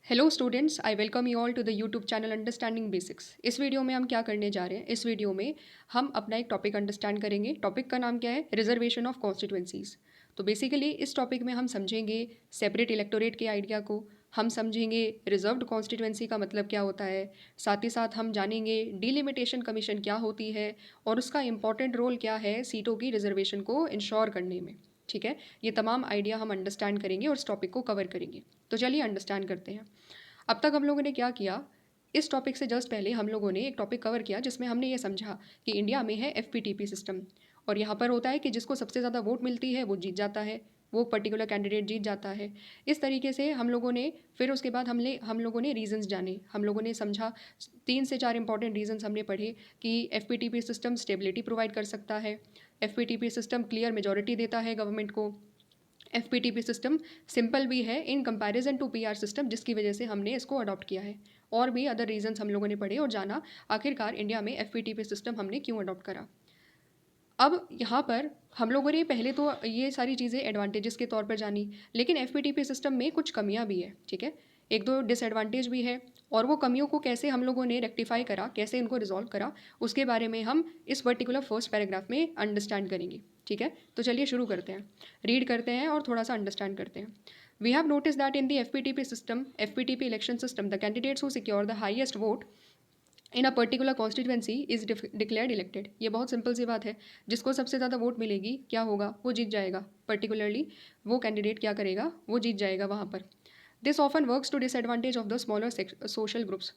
Hello students, I welcome you all to the YouTube channel understanding basics. इस video में हम क्या करने जा रहे हैं? इस वीडियो में हम अपना एक टॉपिक अंडरस्टैंड करेंगे। टॉपिक का नाम क्या है? Reservation of constituencies. तो बेसिकली इस टॉपिक में हम समझेंगे सेपरेट इलेक्टोरेट के आइडिया को, हम समझेंगे रिजर्व्ड कॉन्स्टिट्यूंसी का मतलब क्या होता है, साथ ही साथ हम जानेंगे डिलिमिटेशन कमीशन क्या होती है और उसका इंपॉर्टेंट रोल क्या है सीटों की रिजर्वेशन को इंश्योर करने में। ठीक है, ये तमाम आइडिया हम अंडरस्टैंड करेंगे और इस टॉपिक को कवर करेंगे। तो चलिए अंडरस्टैंड करते हैं। अब तक हम लोगों ने क्या किया? इस टॉपिक से जस्ट पहले हम लोगों ने एक टॉपिक कवर किया जिसमें हमने ये समझा कि इंडिया में है एफपीटीपी सिस्टम, और यहाँ पर होता है कि जिसको सबसे ज़्यादा वोट मिलती है वो जीत जाता है, वो पर्टिकुलर कैंडिडेट जीत जाता है। इस तरीके से हम लोगों ने फिर उसके बाद हम लोगों ने रीजंस जाने, हम लोगों ने समझा 3 से 4 इंपॉर्टेंट रीजंस हमने पढ़े कि एफपीटीपी सिस्टम स्टेबिलिटी प्रोवाइड कर सकता है, एफपीटीपी सिस्टम क्लियर मेजॉरिटी देता है गवर्नमेंट को, एफपीटीपी सिस्टम सिंपल भी है in comparison to PR system, जिसकी वजह से हमने इसको अडॉप्ट किया है। और भी अदर रीजंस हम लोगों ने पढ़े और जाना आखिरकार इंडिया में एफपीटीपी सिस्टम हमने क्यों अडॉप्ट करा। अब यहाँ पर हम लोगों ने पहले तो ये सारी चीज़ें एडवांटेजेस के तौर पर जानी, लेकिन एफपीटीपी सिस्टम में कुछ कमियाँ भी है। ठीक है, एक दो डिसएडवांटेज भी है, और वो कमियों को कैसे हम लोगों ने रेक्टिफाई करा, कैसे इनको रिजॉल्व करा, उसके बारे में हम इस पर्टिकुलर फर्स्ट पैराग्राफ में अंडरस्टैंड करेंगे। ठीक है, तो चलिए शुरू करते हैं, रीड करते हैं और थोड़ा सा अंडरस्टैंड करते हैं। We have notice that in the FPTP system, FPTP election system, the candidates who secure the highest vote in a particular constituency is declared elected. ये बहुत सिंपल सी बात है, जिसको सबसे ज़्यादा वोट मिलेगी क्या होगा? वो जीत जाएगा। पर्टिकुलरली वो कैंडिडेट क्या करेगा? वो जीत जाएगा वहाँ पर। This often works to disadvantage of the smaller social groups.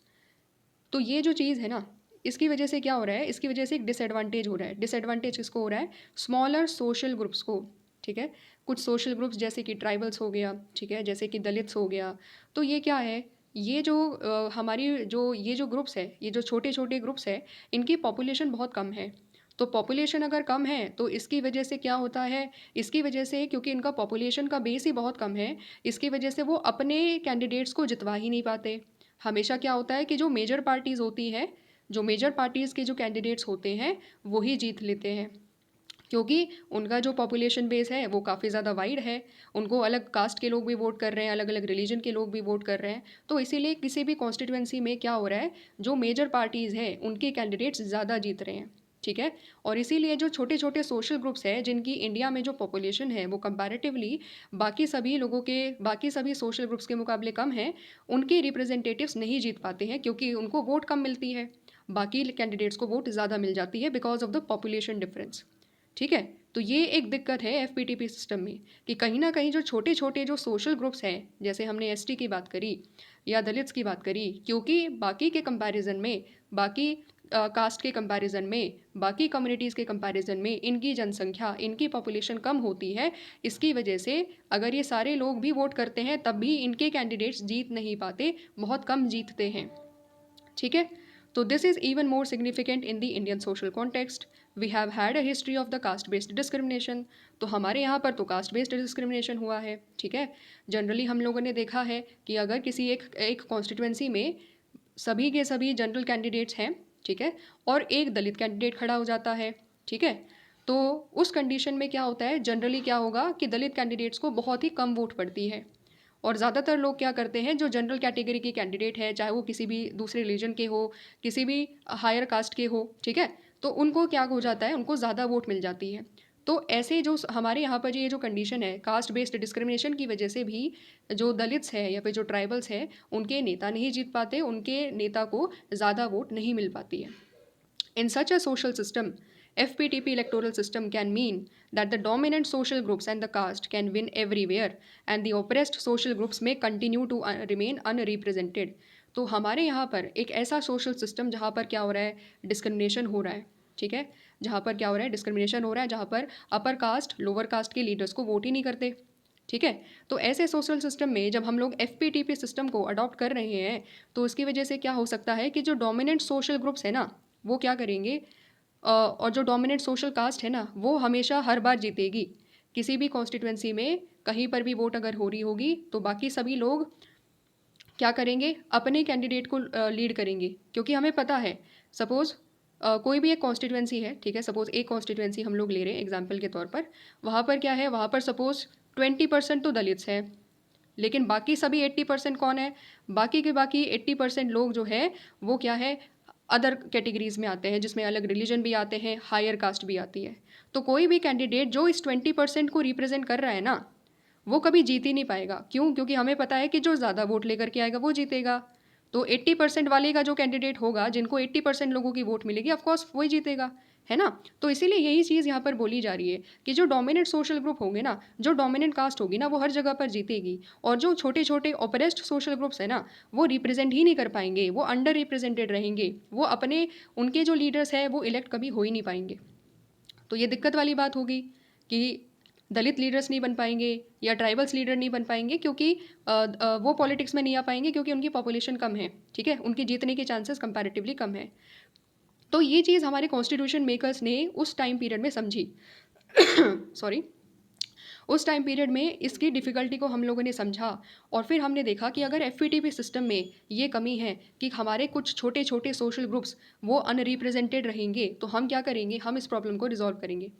तो ये जो चीज़ है ना, इसकी वजह से क्या हो रहा है? इसकी वजह से एक डिसएडवांटेज हो रहा है। डिसएडवांटेज किसको हो रहा है? स्मॉलर सोशल ग्रुप्स को। ठीक है, कुछ सोशल ग्रुप्स जैसे कि ट्राइबल्स हो गया, ठीक है, जैसे कि दलित्स हो गया। तो ये क्या है? ये जो हमारी जो ये जो ग्रुप्स है, ये जो छोटे छोटे ग्रुप्स है, इनकी पॉपुलेशन बहुत कम है। तो पॉपुलेशन अगर कम है तो इसकी वजह से क्या होता है? इसकी वजह से, क्योंकि इनका पॉपुलेशन का बेस ही बहुत कम है, इसकी वजह से वो अपने कैंडिडेट्स को जितवा ही नहीं पाते। हमेशा क्या होता है कि जो मेजर पार्टीज़ होती है, जो मेजर पार्टीज़ के जो कैंडिडेट्स होते हैं वो ही जीत लेते हैं, क्योंकि उनका जो पॉपुलेशन बेस है वो काफ़ी ज़्यादा वाइड है। उनको अलग कास्ट के लोग भी वोट कर रहे हैं, अलग अलग रिलीजन के लोग भी वोट कर रहे हैं। तो इसीलिए किसी भी कॉन्स्टिट्यूंसी में क्या हो रहा है? जो मेजर पार्टीज़ हैं उनके कैंडिडेट्स ज़्यादा जीत रहे हैं। ठीक है, और इसीलिए जो छोटे छोटे सोशल ग्रुप्स हैं जिनकी इंडिया में जो पॉपुलेशन है वो कंपैरेटिवली बाकी सभी सोशल ग्रुप्स के मुकाबले कम है, उनके रिप्रेजेंटेटिव्स नहीं जीत पाते हैं क्योंकि उनको वोट कम मिलती है। बाकी कैंडिडेट्स को वोट ज़्यादा मिल जाती है because of the population difference. ठीक है, तो ये एक दिक्कत है एफपीटीपी सिस्टम में कि कहीं ना कहीं जो छोटे छोटे जो सोशल ग्रुप्स हैं, जैसे हमने एसटी की बात करी या दलित्स की बात करी, क्योंकि बाकी के कंपैरिजन में, बाकी कास्ट के कंपैरिजन में, बाकी कम्युनिटीज़ के कंपैरिजन में इनकी जनसंख्या, इनकी पॉपुलेशन कम होती है। इसकी वजह से अगर ये सारे लोग भी वोट करते हैं तब भी इनके कैंडिडेट्स जीत नहीं पाते, बहुत कम जीतते हैं। ठीक है, तो this is even more significant in the Indian social context. We have had a history of the caste based discrimination. तो हमारे यहाँ पर तो कास्ट बेस्ड डिस्क्रिमिनेशन हुआ है। ठीक है, जनरली हम लोगों ने देखा है कि अगर किसी एक एक कॉन्स्टिट्यूंसी में सभी के सभी जनरल कैंडिडेट्स हैं, ठीक है, और एक दलित कैंडिडेट खड़ा हो जाता है, ठीक है, तो उस कंडीशन में क्या होता है? जनरली क्या होगा कि दलित कैंडिडेट्स को बहुत ही कम वोट पड़ती है, और ज़्यादातर लोग क्या करते हैं, जो जनरल कैटेगरी के कैंडिडेट है, चाहे वो किसी भी दूसरे रिलीजन के हो, किसी भी हायर कास्ट के हो, ठीक है, तो उनको क्या हो जाता है? उनको ज़्यादा वोट मिल जाती है। तो ऐसे जो हमारे यहाँ पर ये जो कंडीशन है कास्ट बेस्ड डिस्क्रिमिनेशन की वजह से भी जो दलित्स है या फिर जो ट्राइबल्स है, उनके नेता नहीं जीत पाते, उनके नेता को ज़्यादा वोट नहीं मिल पाती है। In such a social system, FPTP electoral system can mean that the dominant social groups and the caste can win everywhere and the oppressed social groups may continue to remain unrepresented. तो हमारे यहाँ पर एक ऐसा social system जहाँ पर क्या हो रहा है? डिस्क्रिमिनेशन हो रहा है। ठीक है, जहाँ पर क्या हो रहा है? डिस्क्रिमिनेशन हो रहा है, जहाँ पर अपर कास्ट लोअर कास्ट के लीडर्स को वोट ही नहीं करते। ठीक है, तो ऐसे सोशल सिस्टम में जब हम लोग एफपीटीपी सिस्टम को अडॉप्ट कर रहे हैं तो उसकी वजह से क्या हो सकता है कि जो डोमिनेंट सोशल ग्रुप्स है ना, वो क्या करेंगे? और जो डोमिनेंट सोशल कास्ट है ना, वो हमेशा हर बार जीतेगी। किसी भी कॉन्स्टिट्यूंसी में कहीं पर भी वोट अगर हो रही होगी तो बाकी सभी लोग क्या करेंगे? अपने कैंडिडेट को लीड करेंगे, क्योंकि हमें पता है, सपोज़ कोई भी एक कॉन्स्टिट्यूंसी है, ठीक है, सपोज़ एक कॉन्स्टिट्यूंसी हम लोग ले रहे हैं एग्जाम्पल के तौर पर, वहाँ पर क्या है? वहाँ पर सपोज़ 20% तो दलित्स है, लेकिन बाकी सभी 80% कौन है? बाकी के बाकी 80% लोग जो है वो क्या है, अदर कैटेगरीज में आते हैं, जिसमें अलग रिलीजन भी आते हैं, हायर कास्ट भी आती है। तो कोई भी कैंडिडेट जो इस 20% को रिप्रेजेंट कर रहा है ना, वो कभी जीत ही नहीं पाएगा। क्यों? क्योंकि हमें पता है कि जो ज़्यादा वोट लेकर के आएगा वो जीतेगा। तो 80% वाले का जो कैंडिडेट होगा, जिनको 80% लोगों की वोट मिलेगी, ऑफकोर्स वही जीतेगा, है ना? तो इसीलिए यही चीज़ यहाँ पर बोली जा रही है कि जो डोमिनेंट सोशल ग्रुप होंगे ना, जो डोमिनेंट कास्ट होगी ना, वो हर जगह पर जीतेगी। और जो छोटे छोटे ओपरेस्ट सोशल ग्रुप्स है ना, वो रिप्रेजेंट ही नहीं कर पाएंगे, वो अंडर रिप्रेजेंटेड रहेंगे, वो अपने उनके जो लीडर्स हैं वो इलेक्ट कभी हो ही नहीं पाएंगे। तो ये दिक्कत वाली बात होगी कि दलित लीडर्स नहीं बन पाएंगे या ट्राइबल्स लीडर नहीं बन पाएंगे, क्योंकि वो पॉलिटिक्स में नहीं आ पाएंगे, क्योंकि उनकी पॉपुलेशन कम है, ठीक है, उनकी जीतने के चांसेस कंपैरेटिवली कम है। तो ये चीज़ हमारे कॉन्स्टिट्यूशन मेकर्स ने उस टाइम पीरियड में समझी। सॉरी, उस टाइम पीरियड में इसकी डिफ़िकल्टी को हम लोगों ने समझा, और फिर हमने देखा कि अगर एफपीटीपी सिस्टम में ये कमी है कि हमारे कुछ छोटे छोटे सोशल ग्रुप्स वो अनरिप्रेजेंटेड रहेंगे, तो हम क्या करेंगे, हम इस प्रॉब्लम को रिजॉल्व करेंगे।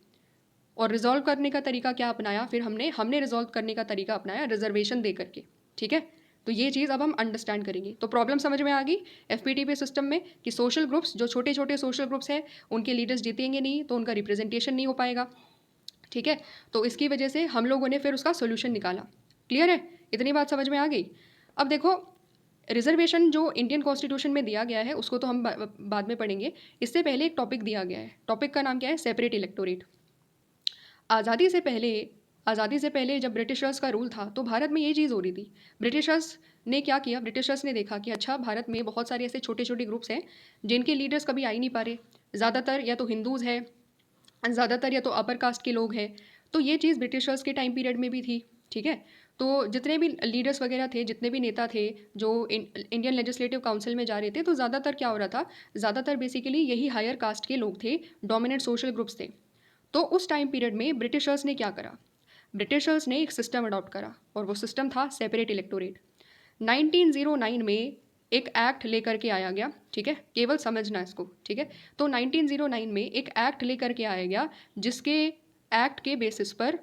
और रिजॉल्व करने का तरीका क्या अपनाया फिर हमने हमने रिजॉल्व करने का तरीका अपनाया रिजर्वेशन दे करके, ठीक है। तो ये चीज़ अब हम अंडरस्टैंड करेंगे। तो प्रॉब्लम समझ में आ गई एफपीटीपी सिस्टम में कि सोशल ग्रुप्स, जो छोटे छोटे सोशल ग्रुप्स हैं, उनके लीडर्स जीतेंगे नहीं, तो उनका रिप्रेजेंटेशन नहीं हो पाएगा, ठीक है। तो इसकी वजह से हम लोगों ने फिर उसका सोल्यूशन निकाला। क्लियर है? इतनी बात समझ में आ गई। अब देखो, रिजर्वेशन जो इंडियन कॉन्स्टिट्यूशन में दिया गया है उसको तो हम बाद में पढ़ेंगे। इससे पहले एक टॉपिक दिया गया है। टॉपिक का नाम क्या है? Separate electorate. आज़ादी से पहले आज़ादी से पहले जब ब्रिटिशर्स का रूल था, तो भारत में ये चीज़ हो रही थी। ब्रिटिशर्स ने क्या किया, ब्रिटिशर्स ने देखा कि अच्छा, भारत में बहुत सारे ऐसे छोटे छोटे ग्रुप्स हैं जिनके लीडर्स कभी आ ही नहीं पा रहे। ज़्यादातर या तो हिंदूज़ है, ज़्यादातर या तो अपर कास्ट के लोग हैं। तो ये चीज़ ब्रिटिशर्स के टाइम पीरियड में भी थी, ठीक है। तो जितने भी लीडर्स वगैरह थे, जितने भी नेता थे जो इंडियन लेजिस्लेटिव काउंसिल में जा रहे थे, तो ज़्यादातर क्या हो रहा था, ज़्यादातर बेसिकली यही हायर कास्ट के लोग थे, डोमिनेंट सोशल ग्रुप्स थे। तो उस टाइम पीरियड में ब्रिटिशर्स ने क्या करा, ब्रिटिशर्स ने एक सिस्टम अडॉप्ट करा, और वो सिस्टम था सेपरेट इलेक्टोरेट। 1909 में एक एक्ट लेकर के आया गया, ठीक है, केवल समझना इसको, ठीक है। तो 1909 में एक एक्ट लेकर के आया गया, जिसके एक्ट के बेसिस पर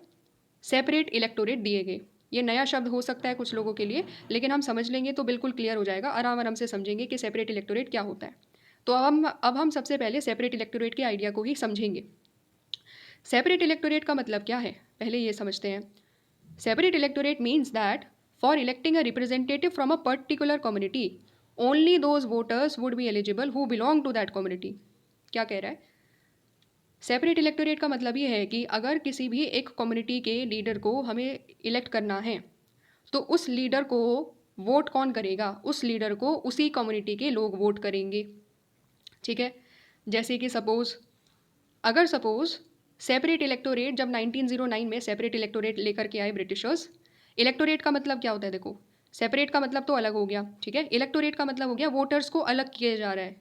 सेपरेट इलेक्टोरेट दिए गए। ये नया शब्द हो सकता है कुछ लोगों के लिए, लेकिन हम समझ लेंगे तो बिल्कुल क्लियर हो जाएगा, आराम आराम से समझेंगे कि सेपरेट इलेक्टोरेट क्या होता है। तो अब हम सबसे पहले सेपरेट इलेक्टोरेट के आइडिया को ही समझेंगे। सेपरेट इलेक्टोरेट का मतलब क्या है, पहले ये समझते हैं। Separate electorate means that for electing a representative from a particular community, only those voters would be eligible who belong to that community. क्या कह रहा है? सेपरेट इलेक्टोरेट का मतलब ये है कि अगर किसी भी एक कम्युनिटी के लीडर को हमें इलेक्ट करना है, तो उस लीडर को वोट कौन करेगा? उस लीडर को उसी कम्युनिटी के लोग वोट करेंगे, ठीक है। जैसे कि सपोज सेपरेट इलेक्टोरेट जब 1909 में सेपरेट इलेक्टोरेट लेकर के आए ब्रिटिशर्स। इलेक्टोरेट का मतलब क्या होता है? देखो, सेपरेट का मतलब तो अलग हो गया, ठीक है। इलेक्टोरेट का मतलब हो गया वोटर्स को अलग किया जा रहा है।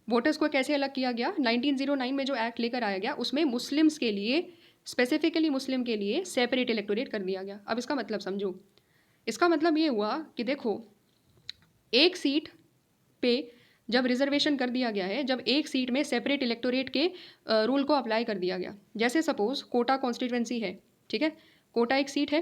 वोटर्स को कैसे अलग किया गया? 1909 में जो एक्ट लेकर आया गया उसमें मुस्लिम्स के लिए, स्पेसिफिकली मुस्लिम के लिए सेपरेट इलेक्टोरेट कर दिया गया। अब इसका मतलब समझो। इसका मतलब ये हुआ कि देखो, एक सीट पे जब रिजर्वेशन कर दिया गया है, जब एक सीट में सेपरेट इलेक्टोरेट के रूल को अप्लाई कर दिया गया, जैसे सपोज कोटा कॉन्स्टिट्यूंसी है, ठीक है, कोटा एक सीट है,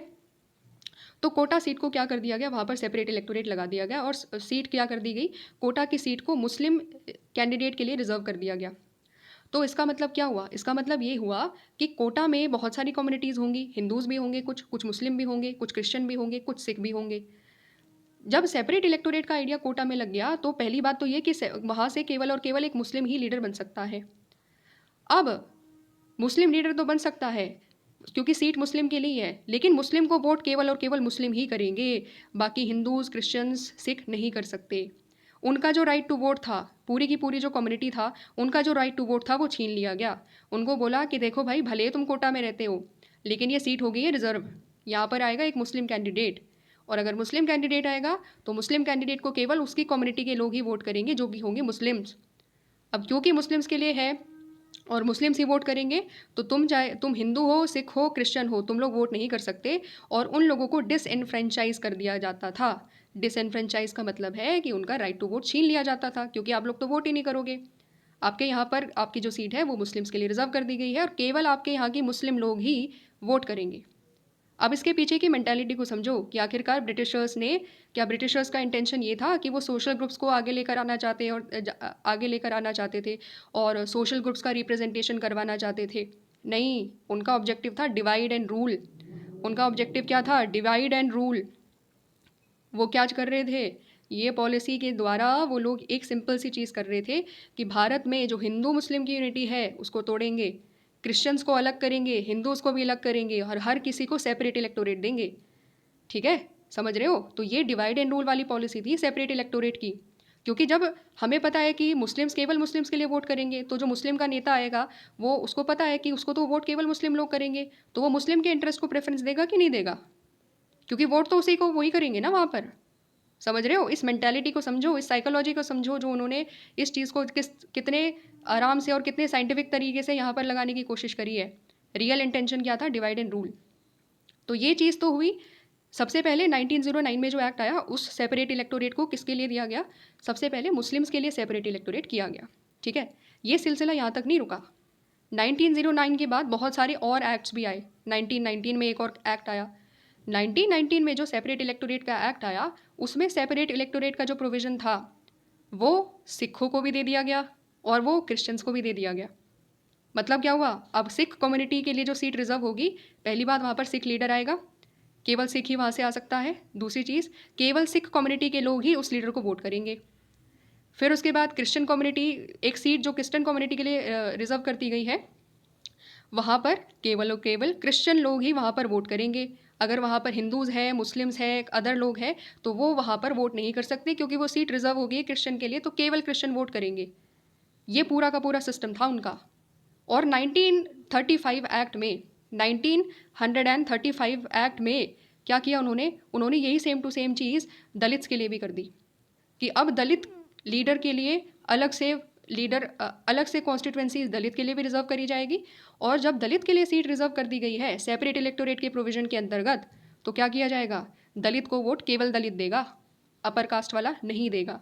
तो कोटा सीट को क्या कर दिया गया, वहाँ पर सेपरेट इलेक्टोरेट लगा दिया गया, और सीट क्या कर दी गई, कोटा की सीट को मुस्लिम कैंडिडेट के लिए रिजर्व कर दिया गया। तो इसका मतलब क्या हुआ? इसका मतलब ये हुआ कि कोटा में बहुत सारी कम्युनिटीज़ होंगी, हिंदूज़ भी होंगे, कुछ कुछ मुस्लिम भी होंगे, कुछ क्रिश्चियन भी होंगे, कुछ सिख भी होंगे। जब सेपरेट इलेक्टोरेट का आइडिया कोटा में लग गया, तो पहली बात तो ये कि वहाँ से केवल और केवल एक मुस्लिम ही लीडर बन सकता है। अब मुस्लिम लीडर तो बन सकता है क्योंकि सीट मुस्लिम के लिए है, लेकिन मुस्लिम को वोट केवल और केवल मुस्लिम ही करेंगे, बाकी हिंदूज़, क्रिश्चियंस, सिख नहीं कर सकते। उनका जो राइट टू वोट था, पूरी की पूरी जो कम्युनिटी था, उनका जो राइट टू वोट था वो छीन लिया गया। उनको बोला कि देखो भाई, भले तुम कोटा में रहते हो, लेकिन ये सीट हो गई है रिजर्व, यहाँ पर आएगा एक मुस्लिम कैंडिडेट, और अगर मुस्लिम कैंडिडेट आएगा तो मुस्लिम कैंडिडेट को केवल उसकी कम्युनिटी के लोग ही वोट करेंगे, जो कि होंगे मुस्लिम्स। अब क्योंकि मुस्लिम्स के लिए है और मुस्लिम्स ही वोट करेंगे, तो तुम हिंदू हो, सिख हो, क्रिश्चियन हो, तुम लोग वोट नहीं कर सकते। और उन लोगों को डिसएनफ्रेंचाइज कर दिया जाता था। डिसएनफ्रेंचाइज का मतलब है कि उनका राइट टू वोट छीन लिया जाता था, क्योंकि आप लोग तो वोट ही नहीं करोगे। आपके यहाँ पर आपकी जो सीट है वो मुस्लिम्स के लिए रिजर्व कर दी गई है, और केवल आपके यहाँ की मुस्लिम लोग ही वोट करेंगे। अब इसके पीछे की मेंटालिटी को समझो कि आखिरकार ब्रिटिशर्स का इंटेंशन ये था कि वो सोशल ग्रुप्स को आगे लेकर आना चाहते और आगे लेकर आना चाहते थे और सोशल ग्रुप्स का रिप्रेजेंटेशन करवाना चाहते थे। नहीं, उनका ऑब्जेक्टिव था डिवाइड एंड रूल। उनका ऑब्जेक्टिव क्या था? Divide and rule. वो क्या कर रहे थे? ये पॉलिसी के द्वारा वो लोग एक सिंपल सी चीज़ कर रहे थे कि भारत में जो हिंदू मुस्लिम की यूनिटी है उसको तोड़ेंगे, क्रिश्चियंस को अलग करेंगे, हिंदूज़ को भी अलग करेंगे और हर किसी को सेपरेट इलेक्टोरेट देंगे। ठीक है, समझ रहे हो? तो ये डिवाइड एंड रूल वाली पॉलिसी थी सेपरेट इलेक्टोरेट की। क्योंकि जब हमें पता है कि मुस्लिम्स केवल मुस्लिम्स के लिए वोट करेंगे, तो जो मुस्लिम का नेता आएगा वो उसको पता है कि उसको तो वोट केवल मुस्लिम लोग करेंगे, तो वो मुस्लिम के इंटरेस्ट को प्रेफरेंस देगा कि नहीं देगा? क्योंकि वोट तो उसी को वही करेंगे ना वहाँ पर। समझ रहे हो? इस मेंटालिटी को समझो, इस साइकोलॉजी को समझो, जो उन्होंने इस चीज़ को कितने आराम से और कितने साइंटिफिक तरीके से यहाँ पर लगाने की कोशिश करी है। रियल इंटेंशन क्या था? Divide and rule. तो ये चीज़ तो हुई। सबसे पहले 1909 में जो एक्ट आया उस सेपरेट इलेक्टोरेट को किसके लिए दिया गया? सबसे पहले मुस्लिम्स के लिए सेपरेट इलेक्टोरेट किया गया। ठीक है, ये सिलसिला यहाँ तक नहीं रुका। 1909 के बाद बहुत सारे और एक्ट्स भी आए। 1919 में एक और एक्ट आया। 1919 में जो सेपरेट इलेक्टोरेट का एक्ट आया उसमें सेपरेट इलेक्टोरेट का जो प्रोविज़न था वो सिखों को भी दे दिया गया और वो क्रिश्चियंस को भी दे दिया गया। मतलब क्या हुआ? अब सिख कम्युनिटी के लिए जो सीट रिजर्व होगी, पहली बात वहाँ पर सिख लीडर आएगा, केवल सिख ही वहाँ से आ सकता है। दूसरी चीज़, केवल सिख कम्युनिटी के लोग ही उस लीडर को वोट करेंगे। फिर उसके बाद क्रिश्चियन कम्युनिटी, एक सीट जो क्रिश्चियन कम्युनिटी के लिए रिजर्व करती गई है, वहाँ पर केवल और केवल क्रिश्चियन लोग ही वहाँ पर वोट करेंगे। अगर वहाँ पर हिंदूज़ हैं, मुस्लिम्स हैं, अदर लोग हैं, तो वो वहाँ पर वोट नहीं कर सकते क्योंकि वो सीट रिजर्व होगी क्रिश्चियन के लिए, तो केवल क्रिश्चियन वोट करेंगे। ये पूरा का पूरा सिस्टम था उनका। और 1935 एक्ट में 1935 एक्ट में क्या किया उन्होंने? उन्होंने यही सेम टू सेम चीज़ दलित्स के लिए भी कर दी कि अब दलित लीडर के लिए अलग से कॉन्स्टिट्यूंसी दलित के लिए भी रिजर्व करी जाएगी। और जब दलित के लिए सीट रिजर्व कर दी गई है सेपरेट इलेक्टोरेट के प्रोविजन के अंतर्गत, तो क्या किया जाएगा? दलित को वोट केवल दलित देगा, अपर कास्ट वाला नहीं देगा।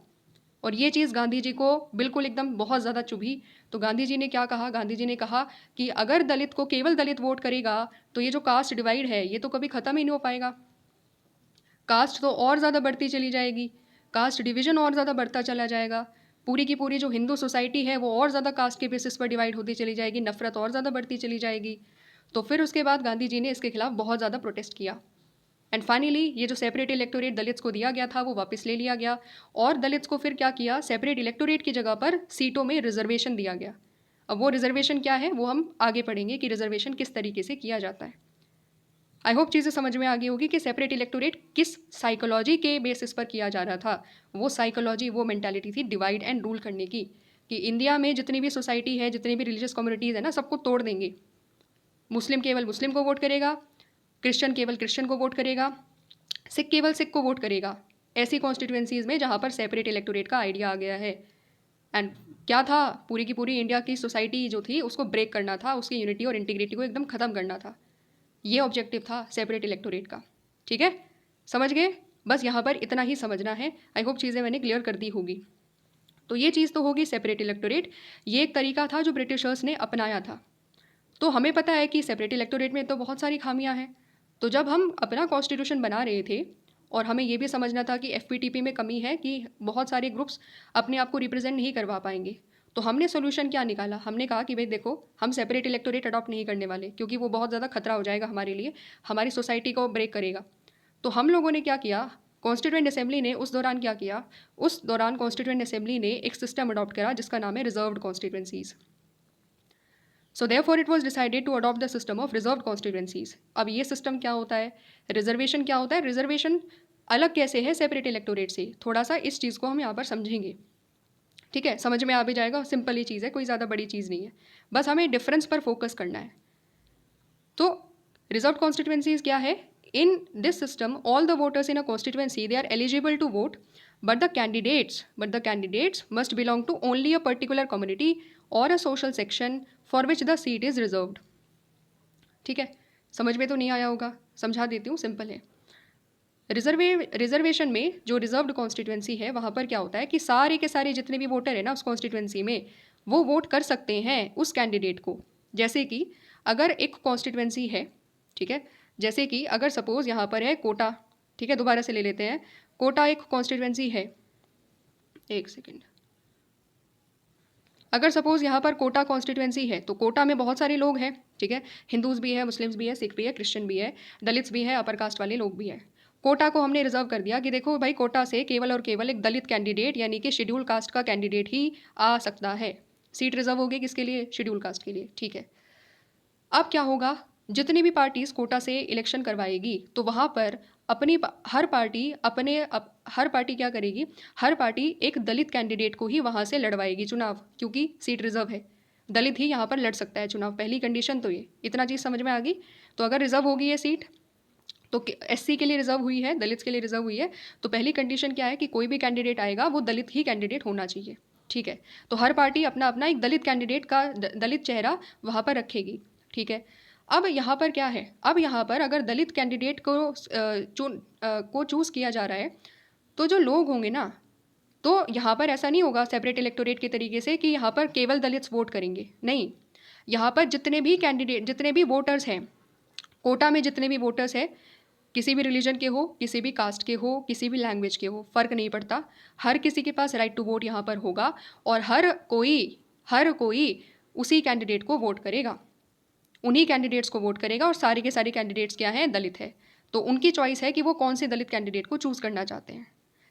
और ये चीज़ गांधी जी को बिल्कुल एकदम बहुत ज़्यादा चुभी। तो गांधी जी ने क्या कहा? गांधी जी ने कहा कि अगर दलित को केवल दलित वोट करेगा तो ये जो कास्ट डिवाइड है ये तो कभी ख़त्म ही नहीं हो पाएगा। कास्ट तो और ज़्यादा बढ़ती चली जाएगी, कास्ट डिवीज़न और ज़्यादा बढ़ता चला जाएगा, पूरी की पूरी जो हिंदू सोसाइटी है वो और ज़्यादा कास्ट के बेसिस पर डिवाइड होती चली जाएगी, नफरत और ज़्यादा बढ़ती चली जाएगी। तो फिर उसके बाद गांधी जी ने इसके खिलाफ बहुत ज़्यादा प्रोटेस्ट किया। एंड फाइनली ये जो सेपरेट इलेक्टोरेट दलित्स को दिया गया था वो वापस ले लिया गया। और दलित्स को फिर क्या किया? सेपरेट इलेक्टोरेट की जगह पर सीटों में रिजर्वेशन दिया गया। अब वो रिजर्वेशन क्या है वो हम आगे पढ़ेंगे कि रिजर्वेशन किस तरीके से किया जाता है। आई होप चीज़ें समझ में आ गई होगी कि सेपरेट इलेक्टोरेट किस साइकोलॉजी के बेसिस पर किया जा रहा था। वो साइकोलॉजी, वो मेंटालिटी थी डिवाइड एंड रूल करने की, कि इंडिया में जितनी भी सोसाइटी है, जितनी भी रिलीजियस कम्युनिटीज़ है ना, सबको तोड़ देंगे। मुस्लिम केवल मुस्लिम को वोट करेगा, क्रिश्चियन केवल क्रिश्चियन को वोट करेगा, सिख केवल सिख को वोट करेगा। ऐसी कॉन्स्टिट्यूंसीज़ में जहाँ पर सेपरेट इलेक्टोरेट का आइडिया आ गया है। एंड क्या था? पूरी की पूरी इंडिया की सोसाइटी जो थी उसको ब्रेक करना था, उसकी यूनिटी और इंटीग्रिटी को एकदम ख़त्म करना था। ये ऑब्जेक्टिव था सेपरेट इलेक्टोरेट का। ठीक है, समझ गए? बस यहाँ पर इतना ही समझना है। आई होप चीज़ें मैंने क्लियर कर दी होगी। तो ये चीज़ तो होगी सेपरेट इलेक्टोरेट। ये एक तरीका था जो ब्रिटिशर्स ने अपनाया था। तो हमें पता है कि सेपरेट इलेक्टोरेट में तो बहुत सारी खामियां हैं। तो जब हम अपना कॉन्स्टिट्यूशन बना रहे थे और हमें ये भी समझना था कि एफपीटीपी में कमी है कि बहुत सारे ग्रुप्स अपने आप को रिप्रेजेंट नहीं करवा पाएंगे, तो हमने सोल्यूशन क्या निकाला? हमने कहा कि भाई देखो, हम सेपरेट इलेक्टोरेट अडॉप्ट नहीं करने वाले क्योंकि वो बहुत ज़्यादा खतरा हो जाएगा हमारे लिए, हमारी सोसाइटी को ब्रेक करेगा। तो हम लोगों ने क्या किया? कॉन्स्टिट्यूएंट असेंबली ने उस दौरान क्या किया? उस दौरान कॉन्स्टिट्यूएंट असेंबली ने एक सिस्टम अडॉप्ट करा जिसका नाम है reserved constituencies. So therefore it was decided to adopt the system of reserved constituencies. अब ये सिस्टम क्या होता है? रिजर्वेशन क्या होता है? रिजर्वेशन अलग कैसे है सेपरेट इलेक्टोरेट से? थोड़ा सा इस चीज़ को हम यहाँ पर समझेंगे। ठीक है, समझ में आ भी जाएगा, सिंपल ही चीज़ है, कोई ज़्यादा बड़ी चीज़ नहीं है, बस हमें डिफरेंस पर फोकस करना है। तो रिजर्व्ड कॉन्स्टिट्यूएंसीज क्या है? In this system all the voters in a constituency they are eligible to vote, but the candidates must belong to only a particular community or a social section for which the seat is reserved. ठीक है, समझ में तो नहीं आया होगा, समझा देती हूँ, सिंपल है। रिजर्वेशन में जो रिजर्व्ड कॉन्स्टिट्यूएंसी है वहाँ पर क्या होता है कि सारे के सारे जितने भी वोटर हैं ना उस कॉन्स्टिट्यूएंसी में, वो वोट कर सकते हैं उस कैंडिडेट को। जैसे कि अगर एक कॉन्स्टिट्यूएंसी है, ठीक है, जैसे कि अगर सपोज यहाँ पर है कोटा, ठीक है, दोबारा से ले लेते हैं, कोटा एक कॉन्स्टिट्यूएंसी है, एक सेकेंड, अगर सपोज यहाँ पर कोटा कॉन्स्टिट्यूएंसी है तो कोटा में बहुत सारे लोग हैं, ठीक है, हिंदूज भी है, मुस्लिम्स भी है, सिख भी है, क्रिश्चियन भी है, दलित्स भी है, अपर कास्ट वाले लोग भी हैं। कोटा को हमने रिजर्व कर दिया कि देखो भाई कोटा से केवल और केवल एक दलित कैंडिडेट यानी कि शेड्यूल कास्ट का कैंडिडेट ही आ सकता है। सीट रिजर्व होगी किसके लिए? शेड्यूल कास्ट के लिए, ठीक है। अब क्या होगा, जितनी भी पार्टीज कोटा से इलेक्शन करवाएगी तो वहाँ पर हर पार्टी क्या करेगी, हर पार्टी एक दलित कैंडिडेट को ही वहाँ से लड़वाएगी चुनाव, क्योंकि सीट रिजर्व है, दलित ही यहाँ पर लड़ सकता है चुनाव। पहली कंडीशन तो ये, इतना चीज़ समझ में आ गई। तो अगर रिजर्व होगी ये सीट तो एससी के लिए रिजर्व हुई है, दलित के लिए रिजर्व हुई है, तो पहली कंडीशन क्या है कि कोई भी कैंडिडेट आएगा वो दलित ही कैंडिडेट होना चाहिए, ठीक है। तो हर पार्टी अपना अपना एक दलित कैंडिडेट का दलित चेहरा वहाँ पर रखेगी, ठीक है। अब यहाँ पर क्या है, अब यहाँ पर अगर दलित कैंडिडेट को चूज़ किया जा रहा है तो जो लोग होंगे ना, तो यहाँ पर ऐसा नहीं होगा सेपरेट इलेक्टोरेट के तरीके से कि यहाँ पर केवल दलित्स वोट करेंगे, नहीं। यहाँ पर जितने भी कैंडिडेट, जितने भी वोटर्स हैं कोटा में, जितने भी वोटर्स हैं, किसी भी रिलीजन के हो, किसी भी कास्ट के हो, किसी भी लैंग्वेज के हो, फ़र्क नहीं पड़ता, हर किसी के पास राइट टू वोट यहाँ पर होगा और हर कोई उसी कैंडिडेट को वोट करेगा, उन्हीं कैंडिडेट्स को वोट करेगा। और सारे के सारे कैंडिडेट्स क्या हैं? दलित है। तो उनकी चॉइस है कि वो कौन से दलित कैंडिडेट को चूज़ करना चाहते हैं,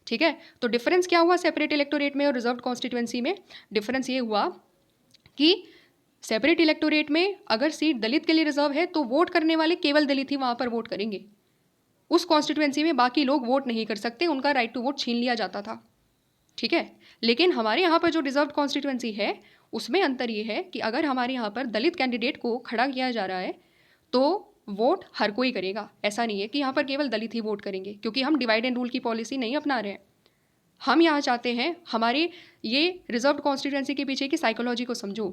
ठीक है। तो डिफरेंस क्या हुआ सेपरेट इलेक्टोरेट में और रिजर्व्ड कॉन्स्टिट्यूएंसी में? डिफरेंस ये हुआ कि सेपरेट इलेक्टोरेट में अगर सीट दलित के लिए रिजर्व है तो वोट करने वाले केवल दलित ही वहाँ पर वोट करेंगे, उस कॉन्स्टिट्यूएंसी में बाकी लोग वोट नहीं कर सकते, उनका राइट टू वोट छीन लिया जाता था, ठीक है। लेकिन हमारे यहाँ पर जो रिजर्व्ड कॉन्स्टिट्यूएंसी है उसमें अंतर ये है कि अगर हमारे यहाँ पर दलित कैंडिडेट को खड़ा किया जा रहा है तो वोट हर कोई करेगा। ऐसा नहीं है कि यहाँ पर केवल दलित ही वोट करेंगे, क्योंकि हम डिवाइड एंड रूल की पॉलिसी नहीं अपना रहे हैं। हम यहाँ चाहते हैं, हमारे ये रिजर्व्ड कॉन्स्टिट्यूएंसी के पीछे की साइकोलॉजी को समझो,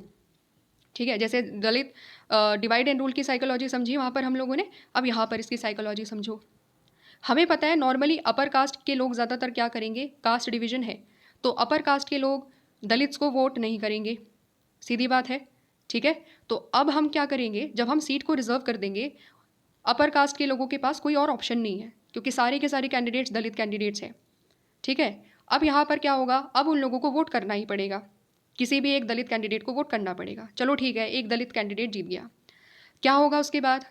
ठीक है। जैसे दलित डिवाइड एंड रूल की साइकोलॉजी समझी वहाँ पर हम लोगों ने, अब यहाँ पर इसकी साइकोलॉजी समझो। हमें पता है नॉर्मली अपर कास्ट के लोग ज़्यादातर क्या करेंगे, कास्ट डिवीजन है तो अपर कास्ट के लोग दलित्स को वोट नहीं करेंगे, सीधी बात है, ठीक है। तो अब हम क्या करेंगे, जब हम सीट को रिजर्व कर देंगे, अपर कास्ट के लोगों के पास कोई और ऑप्शन नहीं है क्योंकि सारे के सारे कैंडिडेट्स दलित कैंडिडेट्स हैं, ठीक है। अब यहाँ पर क्या होगा, अब उन लोगों को वोट करना ही पड़ेगा, किसी भी एक दलित कैंडिडेट को वोट करना पड़ेगा। चलो ठीक है, एक दलित कैंडिडेट जीत गया, क्या होगा उसके बाद?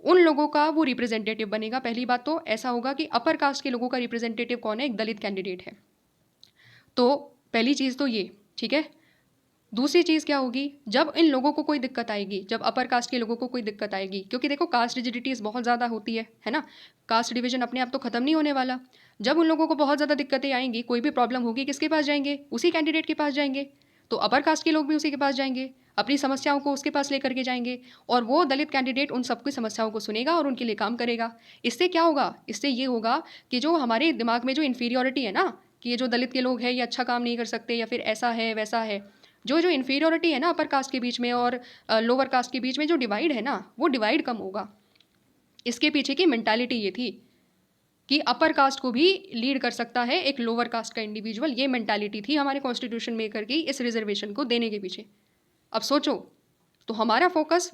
उन लोगों का वो रिप्रेजेंटेटिव बनेगा। पहली बात तो ऐसा होगा कि अपर कास्ट के लोगों का रिप्रेजेंटेटिव कौन है? एक दलित कैंडिडेट है। तो पहली चीज़ तो ये, ठीक है। दूसरी चीज़ क्या होगी, जब इन लोगों को कोई दिक्कत आएगी, जब अपर कास्ट के लोगों को कोई दिक्कत आएगी, क्योंकि देखो कास्ट रिजिडिटीज़ बहुत ज़्यादा होती है ना, कास्ट डिवीजन अपने आप तो ख़त्म नहीं होने वाला। जब उन लोगों को बहुत ज़्यादा दिक्कतें आएंगी, कोई भी प्रॉब्लम होगी, किसके पास जाएंगे? उसी कैंडिडेट के पास जाएंगे। तो अपर कास्ट के लोग भी उसी के पास जाएंगे, अपनी समस्याओं को उसके पास लेकर के जाएंगे और वो दलित कैंडिडेट उन सबकी समस्याओं को सुनेगा और उनके लिए काम करेगा। इससे क्या होगा, इससे ये होगा कि जो हमारे दिमाग में जो इन्फीरियोरिटी है ना, कि ये जो दलित के लोग हैं ये अच्छा काम नहीं कर सकते या फिर ऐसा है वैसा है, जो जो इन्फीरियोरिटी है ना अपर कास्ट के बीच में और लोअर कास्ट के बीच में जो डिवाइड है ना, वो डिवाइड कम होगा। इसके पीछे की मेंटालिटी ये थी कि अपर कास्ट को भी लीड कर सकता है एक लोअर कास्ट का इंडिविजुअल। ये मेंटालिटी थी हमारे कॉन्स्टिट्यूशन मेकर की इस रिजर्वेशन को देने के पीछे। अब सोचो, तो हमारा फोकस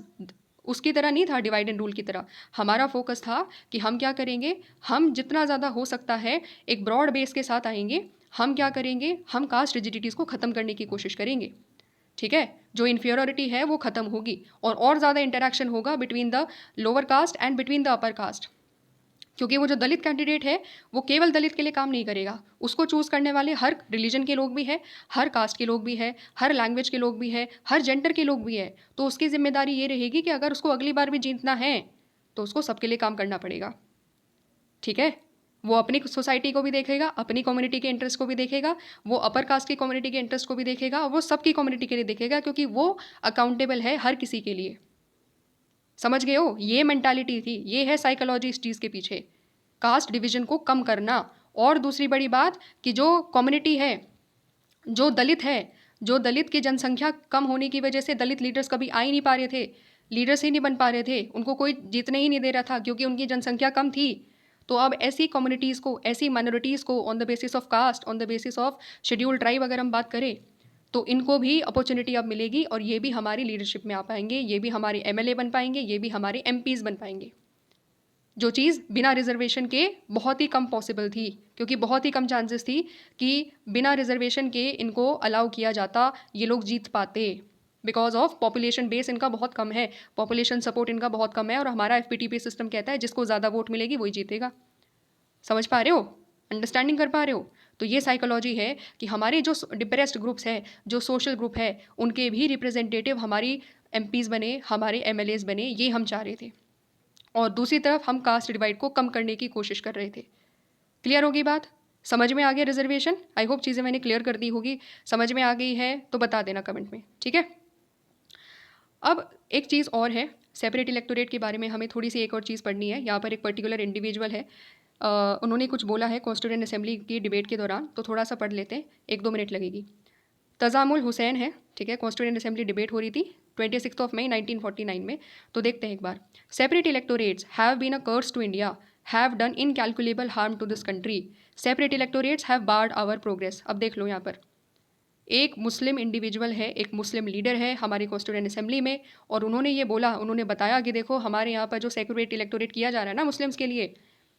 उसकी तरह नहीं था, डिवाइड एंड रूल की तरह। हमारा फोकस था कि हम क्या करेंगे, हम जितना ज़्यादा हो सकता है एक ब्रॉड बेस के साथ आएंगे। हम क्या करेंगे, हम कास्ट रिजिडिटीज़ को ख़त्म करने की कोशिश करेंगे, ठीक है। जो इन्फीरियोरिटी है वो ख़त्म होगी और ज़्यादा इंटरेक्शन होगा between the lower caste and between the upper caste, क्योंकि वो जो दलित कैंडिडेट है वो केवल दलित के लिए काम नहीं करेगा, उसको चूज़ करने वाले हर रिलीजन के लोग भी हैं, हर कास्ट के लोग भी हैं, हर लैंग्वेज के लोग भी हैं, हर जेंडर के लोग भी हैं। तो उसकी जिम्मेदारी ये रहेगी कि अगर उसको अगली बार भी जीतना है तो उसको सबके लिए काम करना पड़ेगा, ठीक है। वो अपनी सोसाइटी को भी देखेगा, अपनी कम्युनिटी के इंटरेस्ट को भी देखेगा, वो अपर कास्ट की कम्युनिटी के इंटरेस्ट को भी देखेगा और वो सबकी कम्युनिटी के लिए देखेगा, क्योंकि वो अकाउंटेबल है हर किसी के लिए। समझ गए हो, ये मेंटालिटी थी, ये है साइकोलॉजी इस चीज़ के पीछे, कास्ट डिवीजन को कम करना। और दूसरी बड़ी बात कि जो कम्युनिटी है, जो दलित है, जो दलित की जनसंख्या कम होने की वजह से दलित लीडर्स कभी आ ही नहीं पा रहे थे, लीडर्स ही नहीं बन पा रहे थे, उनको कोई जीतने ही नहीं दे रहा था क्योंकि उनकी जनसंख्या कम थी। तो अब ऐसी कम्युनिटीज़ को, ऐसी माइनॉरिटीज़ को on the basis of caste, on the basis of schedule tribe अगर हम बात करें तो इनको भी अपॉर्चुनिटी अब मिलेगी और ये भी हमारी लीडरशिप में आ पाएंगे, ये भी हमारे एमएलए बन पाएंगे, ये भी हमारे एमपीज़ बन पाएंगे। जो चीज़ बिना रिजर्वेशन के बहुत ही कम पॉसिबल थी, क्योंकि बहुत ही कम चांसेस थी कि बिना रिजर्वेशन के इनको अलाउ किया जाता, ये लोग जीत पाते। बिकॉज ऑफ पॉपुलेशन बेस इनका बहुत कम है, पॉपुलेशन सपोर्ट इनका बहुत कम है, और हमारा FPTP सिस्टम कहता है जिसको ज़्यादा वोट मिलेगी वही जीतेगा। समझ पा रहे हो? अंडरस्टैंडिंग कर पा रहे हो? तो ये साइकोलॉजी है कि हमारे जो डिप्रेस्ड ग्रुप्स हैं, जो सोशल ग्रुप है, उनके भी रिप्रेजेंटेटिव हमारी MPs बने, हमारे MLAs बने, ये हम चाह रहे थे। और दूसरी तरफ हम कास्ट डिवाइड को कम करने की कोशिश कर रहे थे। क्लियर होगी बात? समझ में आ गया रिजर्वेशन? आई होप चीज़ें मैंने क्लियर कर दी होगी। समझ में आ गई है तो बता देना कमेंट में, ठीक है? अब एक चीज़ और है, सेपरेट इलेक्टोरेट के बारे में हमें थोड़ी सी एक और चीज़ पढ़नी है। यहाँ पर एक पर्टिकुलर इंडिविजुअल है, उन्होंने कुछ बोला है कॉन्स्टिट्यूएंट असेंबली की डिबेट के दौरान, तो थोड़ा सा पढ़ लेते हैं, 1-2 मिनट लगेगी। तजामुल हुसैन है, ठीक है, कॉन्स्टिट्यूएंट असेंबली डिबेट हो रही थी 26 मई 1949 में। तो देखते हैं एक बार। Separate electorates have been a curse to India, have done incalculable harm to this country, separate electorates have barred our progress. अब देख लो यहाँ पर, एक मुस्लिम इंडिविजुअल है, एक मुस्लिम लीडर है हमारी कॉन्स्टिट्यूएंट असेंबली में, और उन्होंने ये बोला, उन्होंने बताया कि देखो हमारे यहाँ पर जो सेपरेट इलेक्टोरेट किया जा रहा है ना मुस्लिम्स के लिए,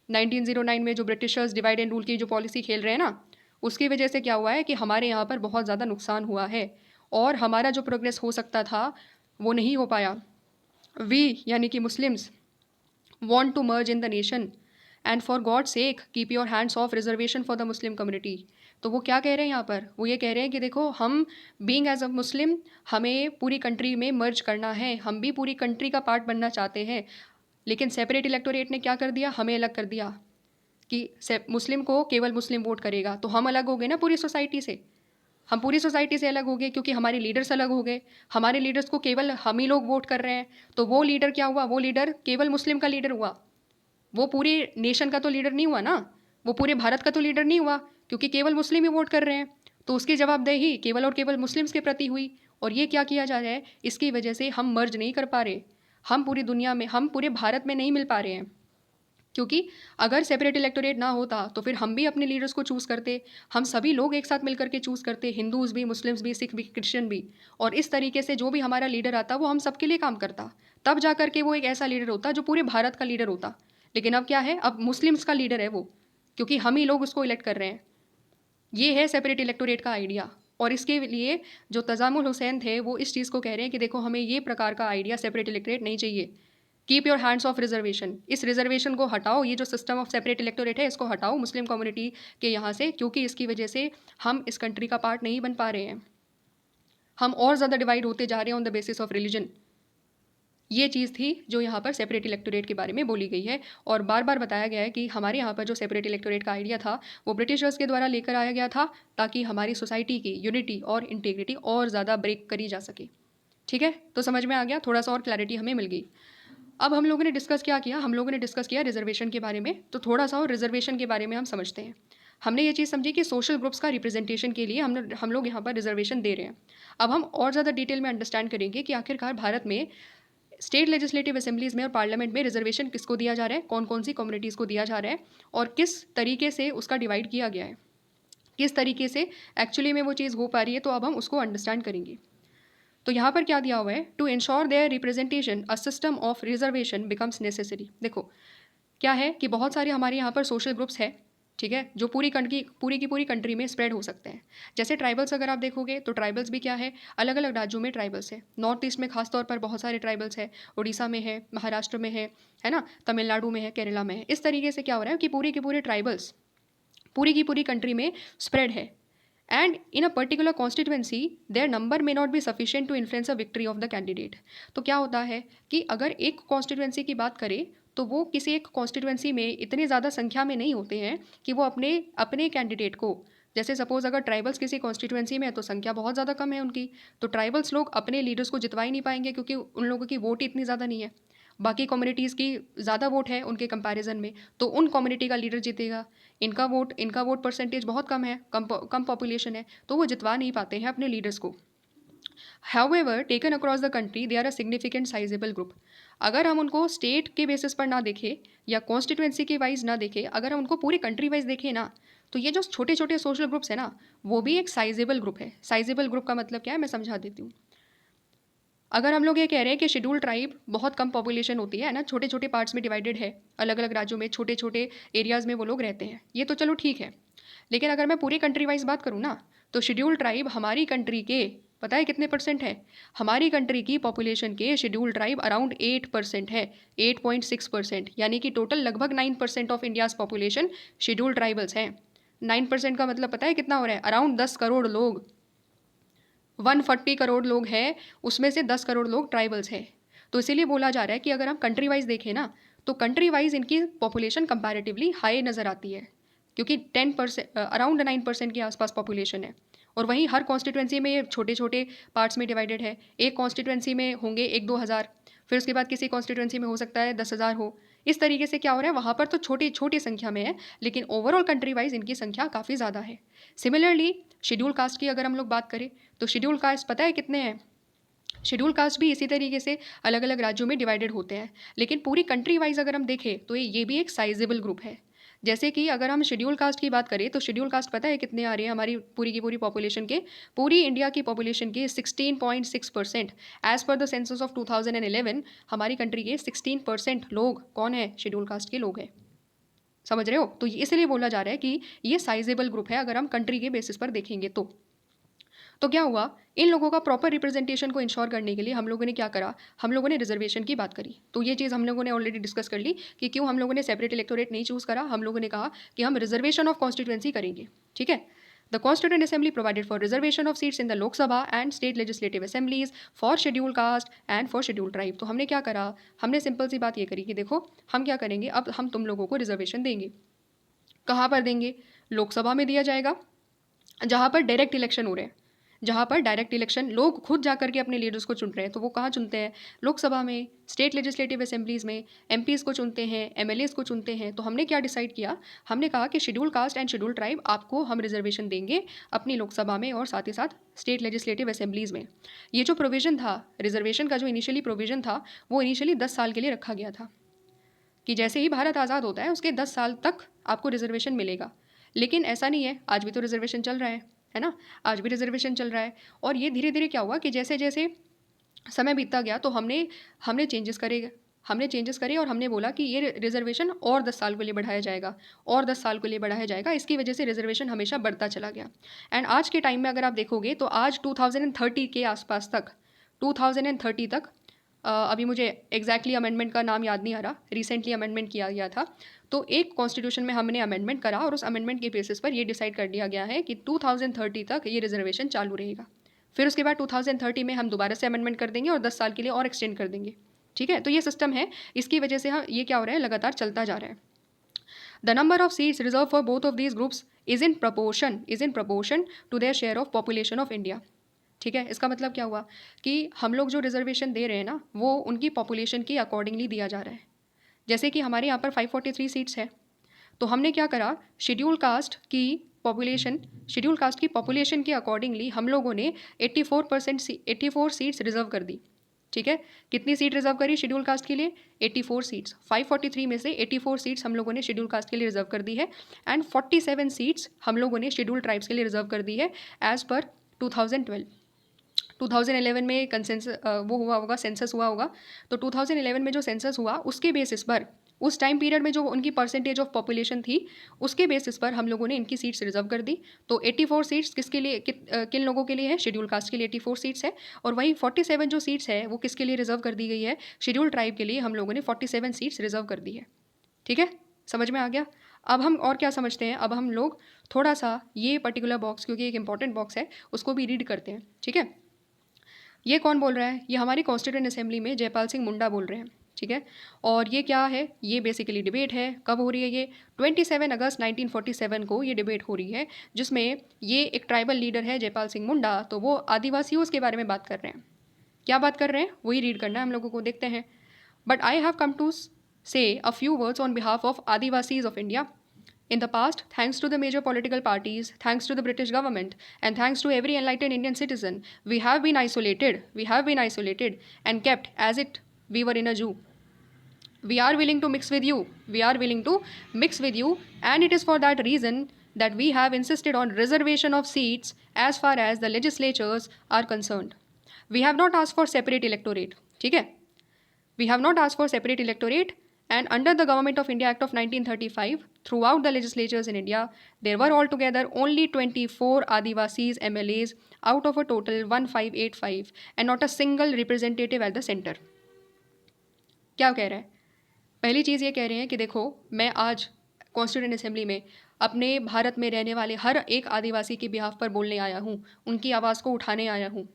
1909 में जो ब्रिटिशर्स डिवाइड एंड रूल की जो पॉलिसी खेल रहे हैं ना, उसकी वजह से क्या हुआ है कि हमारे यहाँ पर बहुत ज़्यादा नुकसान हुआ है, और हमारा जो प्रोग्रेस हो सकता था वो नहीं हो पाया। वी यानी कि Muslims want to merge in the nation and for God's sake keep your hands off reservation for the Muslim community। तो वो क्या कह रहे हैं यहाँ पर? वो ये कह रहे हैं कि देखो हम बीइंग एज अ मुस्लिम, हमें पूरी कंट्री में मर्ज करना है, हम भी पूरी कंट्री का पार्ट बनना चाहते हैं, लेकिन सेपरेट इलेक्टोरेट ने क्या कर दिया, हमें अलग कर दिया कि मुस्लिम को केवल मुस्लिम वोट करेगा। तो हम अलग हो गए ना पूरी सोसाइटी से, हम पूरी सोसाइटी से अलग हो गए, क्योंकि हमारे लीडर्स अलग हो गए, हमारे लीडर्स को केवल हम ही लोग वोट कर रहे हैं। तो वो लीडर क्या हुआ, वो लीडर केवल मुस्लिम का लीडर हुआ, वो पूरे नेशन का तो लीडर नहीं हुआ ना, वो पूरे भारत का तो लीडर नहीं हुआ, क्योंकि केवल मुस्लिम ही वोट कर रहे हैं। तो उसकी जवाबदेही केवल और केवल मुस्लिम्स के प्रति हुई। और ये क्या किया जा रहा है, इसकी वजह से हम मर्ज नहीं कर पा रहे, हम पूरी दुनिया में, हम पूरे भारत में नहीं मिल पा रहे हैं। क्योंकि अगर सेपरेट इलेक्टोरेट ना होता तो फिर हम भी अपने लीडर्स को चूज़ करते, हम सभी लोग एक साथ मिलकर के चूज़ करते, हिंदूज़ भी, मुस्लिम्स भी, सिख भी, क्रिश्चियन भी, और इस तरीके से जो भी हमारा लीडर आता वो हम सबके लिए काम करता, तब जा कर के वो एक ऐसा लीडर होता जो पूरे भारत का लीडर होता। लेकिन अब क्या है, अब मुस्लिम्स का लीडर है वो, क्योंकि हम ही लोग उसको इलेक्ट कर रहे हैं। ये है सेपरेट इलेक्टोरेट का आइडिया। और इसके लिए जो तजामुल हुसैन थे वो इस चीज़ को कह रहे हैं कि देखो हमें ये प्रकार का आइडिया सेपरेट इलेक्टोरेट नहीं चाहिए, keep your hands of reservation, इस रिजर्वेशन को हटाओ, ये जो सिस्टम ऑफ सेपरेट इलेक्टोरेट है इसको हटाओ मुस्लिम कम्युनिटी के यहाँ से, क्योंकि इसकी वजह से हम इस कंट्री का पार्ट नहीं बन पा रहे हैं, हम और ज़्यादा डिवाइड होते जा रहे हैं on the basis of religion. ये चीज़ थी जो यहाँ पर सेपरेट इलेक्टोरेट के बारे में बोली गई है। और बार बार बताया गया है कि हमारे यहाँ पर जो सेपरेट इलेक्टोरेट का आइडिया था वो ब्रिटिशर्स के द्वारा लेकर आया गया था, ताकि हमारी सोसाइटी की यूनिटी और इंटीग्रिटी और ज़्यादा ब्रेक करी जा सके। ठीक है, तो समझ में आ गया, थोड़ा सा और क्लैरिटी हमें मिल गई। अब हम लोगों ने डिस्कस क्या किया, हम लोगों ने डिस्कस किया रिजर्वेशन के बारे में, तो थोड़ा सा और रिजर्वेशन के बारे में हम समझते हैं। हमने ये चीज़ समझी कि सोशल ग्रुप्स का रिप्रेजेंटेशन के लिए हम लोग यहाँ पर रिजर्वेशन दे रहे हैं। अब हम और ज़्यादा डिटेल में अंडरस्टैंड करेंगे कि आखिरकार भारत में स्टेट लेजिस्लेटिव असेंबलीज़ में और पार्लियामेंट में रिजर्वेशन किसको दिया जा रहा है, कौन कौन सी कम्युनिटीज़ को दिया जा रहा है, और किस तरीके से उसका डिवाइड किया गया है, किस तरीके से एक्चुअली में वो चीज़ हो पा रही है। तो अब हम उसको अंडरस्टैंड करेंगे। तो यहाँ पर क्या दिया हुआ है, to ensure their representation a system of reservation becomes necessary. देखो क्या है कि बहुत सारे हमारे यहाँ पर सोशल ग्रुप्स हैं, ठीक है, जो पूरी की पूरी कंट्री में स्प्रेड हो सकते हैं। जैसे ट्राइबल्स अगर आप देखोगे तो ट्राइबल्स भी क्या है, अलग अलग राज्यों में ट्राइबल्स है। नॉर्थ ईस्ट में खास तौर पर बहुत सारे ट्राइबल्स है, उड़ीसा में है, महाराष्ट्र में है ना, तमिलनाडु में है, केरला में है। इस तरीके से क्या हो रहा है कि पूरे के पूरे ट्राइबल्स पूरी की पूरी कंट्री में स्प्रेड है। And in a particular constituency their number may not be sufficient to influence a victory of the candidate. तो क्या होता है कि अगर एक कॉन्स्टिट्यूएंसी की बात करें तो वो किसी एक कॉन्स्टिट्यूएंसी में इतनी ज़्यादा संख्या में नहीं होते हैं कि वो अपने अपने कैंडिडेट को, जैसे सपोज अगर ट्राइबल्स किसी कॉन्स्टिट्यूएंसी में है तो संख्या बहुत ज़्यादा कम है उनकी, तो ट्राइबल्स लोग अपने लीडर्स को जितवा ही नहीं पाएंगे, क्योंकि उन लोगों की वोट ही इतनी ज़्यादा नहीं है। बाकी कम्युनिटीज़ की ज़्यादा वोट है उनके कंपैरिजन में, तो उन कम्युनिटी का लीडर जीतेगा। इनका वोट परसेंटेज बहुत कम है, कम पॉपुलेशन है, तो वो जितवा नहीं पाते हैं अपने लीडर्स को। However taken across the country they are a significant sizeable group. अगर हम उनको स्टेट के बेसिस पर ना देखें या कॉन्स्टिट्यूएंसी के वाइज ना देखें, अगर हम उनको पूरी कंट्री वाइज देखें ना, तो ये जो छोटे छोटे सोशल ग्रुप्स हैं ना, वो भी एक साइजेबल ग्रुप है। साइजेबल ग्रुप का मतलब क्या है, मैं समझा देती हूँ। अगर हम लोग ये कह रहे हैं कि शेड्यूल ट्राइब बहुत कम पॉपुलेशन होती है ना, छोटे छोटे पार्ट्स में डिवाइडेड है, अलग अलग राज्यों में छोटे छोटे एरियाज़ में वो लोग रहते हैं, ये तो चलो ठीक है। लेकिन अगर मैं पूरी कंट्री वाइज बात करूँ ना, तो शेड्यूल ट्राइब हमारी कंट्री के पता है कितने परसेंट है? हमारी कंट्री की पॉपुलेशन के शेड्यूल ट्राइब अराउंड 8% है, 8.6%, यानी कि टोटल लगभग 9% of India's population schedule tribals हैं। 9% का मतलब पता है कितना हो रहा है? अराउंड 10 करोड़ लोग, 140 करोड़ लोग हैं, उसमें से 10 करोड़ लोग ट्राइबल्स हैं। तो इसीलिए बोला जा रहा है कि अगर हम कंट्री वाइज देखें ना, तो कंट्री वाइज इनकी पॉपुलेशन कंपैरेटिवली हाई नज़र आती है, क्योंकि 10% अराउंड 9% के आसपास पॉपुलेशन है। और वहीं हर कॉन्स्टिट्यूंसी में ये छोटे छोटे पार्ट्स में डिवाइडेड है। एक कॉन्स्टिट्यूंसी में होंगे 1-2 हज़ार, फिर उसके बाद किसी कॉन्स्टिट्यूंसी में हो सकता है 10,000 हो। इस तरीके से क्या हो रहा है, वहाँ पर तो छोटी छोटी संख्या में है, लेकिन ओवरऑल कंट्री वाइज इनकी संख्या काफ़ी ज़्यादा है। सिमिलरली शेड्यूल कास्ट की अगर हम लोग बात करें, तो शेड्यूल कास्ट पता है कितने हैं? शेड्यूल कास्ट भी इसी तरीके से अलग अलग राज्यों में डिवाइडेड होते हैं, लेकिन पूरी कंट्री वाइज अगर हम देखें तो ये भी एक साइजेबल ग्रुप है। जैसे कि अगर हम शेड्यूल कास्ट की बात करें, तो शेड्यूल कास्ट पता है कितने आ रहे हैं हमारी पूरी की पूरी पॉपुलेशन के? पूरी इंडिया की पॉपुलेशन के 16.6%। As per the census of 2011 हमारी कंट्री के 16% लोग कौन है? शेड्यूल कास्ट के लोग हैं। समझ रहे हो? तो इसलिए बोला जा रहा है कि ये साइजेबल ग्रुप है अगर हम कंट्री के बेसिस पर देखेंगे तो क्या हुआ, इन लोगों का प्रॉपर रिप्रेजेंटेशन को इंश्योर करने के लिए हम लोगों ने क्या करा, हम लोगों ने रिजर्वेशन की बात करी। तो ये चीज़ हम लोगों ने ऑलरेडी डिस्कस कर ली कि क्यों हम लोगों ने सेपरेट इलेक्टोरेट नहीं चूज़ करा। हम लोगों ने कहा कि हम रिजर्वेशन ऑफ कॉन्स्टिट्यूएंसी करेंगे, ठीक है। The constituent assembly provided for reservation of seats in the Lok Sabha and state legislative assemblies for schedule caste and for schedule tribe. तो हमने क्या करा, हमने सिंपल सी बात ये करी कि देखो हम क्या करेंगे, अब हम तुम लोगों को रिजर्वेशन देंगे। कहाँ पर देंगे? लोकसभा में दिया जाएगा, जहाँ पर डायरेक्ट इलेक्शन हो रहे हैं, जहाँ पर डायरेक्ट इलेक्शन लोग खुद जाकर के अपने लीडर्स को चुन रहे हैं। तो वो कहाँ चुनते हैं? लोकसभा में, स्टेट लेजिस्लेटिव असेंबलीज़ में एमपीज़ को चुनते हैं, एमएलएज़ को चुनते हैं। तो हमने क्या डिसाइड किया, हमने कहा कि schedule caste and schedule tribe आपको हम रिजर्वेशन देंगे अपनी लोकसभा में और साथ ही साथ स्टेट लेजिस्लेटिव असेंबलीज़ में। ये जो प्रोविज़न था रिजर्वेशन का, जो इनिशियली प्रोविज़न था, वो इनिशियली 10 साल के लिए रखा गया था कि जैसे ही भारत आज़ाद होता है उसके 10 साल तक आपको रिजर्वेशन मिलेगा। लेकिन ऐसा नहीं है, आज भी तो रिजर्वेशन चल रहा है ना, आज भी रिजर्वेशन चल रहा है। और ये धीरे धीरे क्या हुआ कि जैसे जैसे समय बीतता गया तो हमने हमने चेंजेस करे और हमने बोला कि ये रिजर्वेशन और 10 साल के लिए बढ़ाया जाएगा, और 10 साल के लिए बढ़ाया जाएगा। इसकी वजह से रिजर्वेशन हमेशा बढ़ता चला गया। एंड आज के टाइम में अगर आप देखोगे तो आज 2030 के आसपास तक, 2030 तक अभी मुझे एग्जैक्टली अमेंडमेंट का नाम याद नहीं आ रहा, रिसेंटली अमेंडमेंट किया गया था। तो एक कॉन्स्टिट्यूशन में हमने अमेंडमेंट करा और उस अमेंडमेंट के बेसिस पर ये डिसाइड कर दिया गया है कि 2030 तक ये रिजर्वेशन चालू रहेगा। फिर उसके बाद 2030 में हम दोबारा से अमेंडमेंट कर देंगे और 10 साल के लिए और एक्सटेंड कर देंगे, ठीक है। तो ये सिस्टम है, इसकी वजह से ये क्या हो रहा है, लगातार चलता जा रहा है। The number of seats reserve for both of these groups is in proportion to their share of population of India, ठीक है। इसका मतलब क्या हुआ कि हम लोग जो रिजर्वेशन दे रहे हैं ना, वो उनकी पॉपुलेशन के अकॉर्डिंगली दिया जा रहा है। जैसे कि हमारे यहाँ पर 543 सीट्स है, तो हमने क्या करा, शेड्यूल कास्ट की पॉपुलेशन के अकॉर्डिंगली हम लोगों ने 84 सीट्स रिजर्व कर दी, ठीक है। कितनी सीट रिजर्व करी शेड्यूल कास्ट के लिए? 84 सीट्स। 543 में से 84 सीट्स हम लोगों ने शेड्यूल कास्ट के लिए रिजर्व कर दी है एंड 47 सीट्स हम लोगों ने शेड्यूल ट्राइब्स के लिए रिजर्व कर दी है एज़ पर 2011 में कंसेंसस वो हुआ होगा, सेंसस हुआ होगा। तो 2011 में जो सेंसस हुआ उसके बेसिस पर, उस टाइम पीरियड में जो उनकी परसेंटेज ऑफ पॉपुलेशन थी उसके बेसिस पर हम लोगों ने इनकी सीट्स रिजर्व कर दी। तो 84 सीट्स किसके लिए, किन लोगों के लिए है? शेड्यूल कास्ट के लिए 84 सीट्स है। और वही 47 जो सीट्स है वो किसके लिए रिजर्व कर दी गई है? शेड्यूल ट्राइब के लिए हम लोगों ने 47 सीट्स रिजर्व कर दी है, ठीक है। समझ में आ गया? अब हम और क्या समझते हैं, अब हम लोग थोड़ा सा ये पर्टिकुलर बॉक्स, क्योंकि एक इंपॉर्टेंट बॉक्स है, उसको भी रीड करते हैं, ठीक है। ये कौन बोल रहा है? ये हमारी कॉन्स्टिट्यूएंट असेंबली में जयपाल सिंह मुंडा बोल रहे हैं, ठीक है। और ये क्या है? ये बेसिकली डिबेट है। कब हो रही है ये? 27 अगस्त 1947 को ये डिबेट हो रही है, जिसमें ये एक ट्राइबल लीडर है जयपाल सिंह मुंडा, तो वो आदिवासियों के बारे में बात कर रहे हैं। क्या बात कर रहे हैं वही रीड करना है हम लोगों को, देखते हैं। But I have come to say a few words on behalf of Adivasis of India. In the past, thanks to the major political parties, thanks to the British government, and thanks to every enlightened Indian citizen, we have been isolated and kept as it we were in a zoo. We are willing to mix with you, and it is for that reason that we have insisted on reservation of seats as far as the legislatures are concerned. We have not ask for separate electorate, ठीक है, we have not ask for separate electorate and under the Government of India Act of 1935, throughout the legislatures in India, there were altogether only 24 Adivasis MLAs out of a total 1585 and not a single representative at the center. क्या कह रहे हैं? पहली चीज़ ये कह रहे हैं कि देखो, मैं आज कॉन्स्टिट्यूएंट असेंबली में अपने भारत में रहने वाले हर एक आदिवासी के बिहाफ पर बोलने आया हूँ, उनकी आवाज़ को उठाने आया हूँ।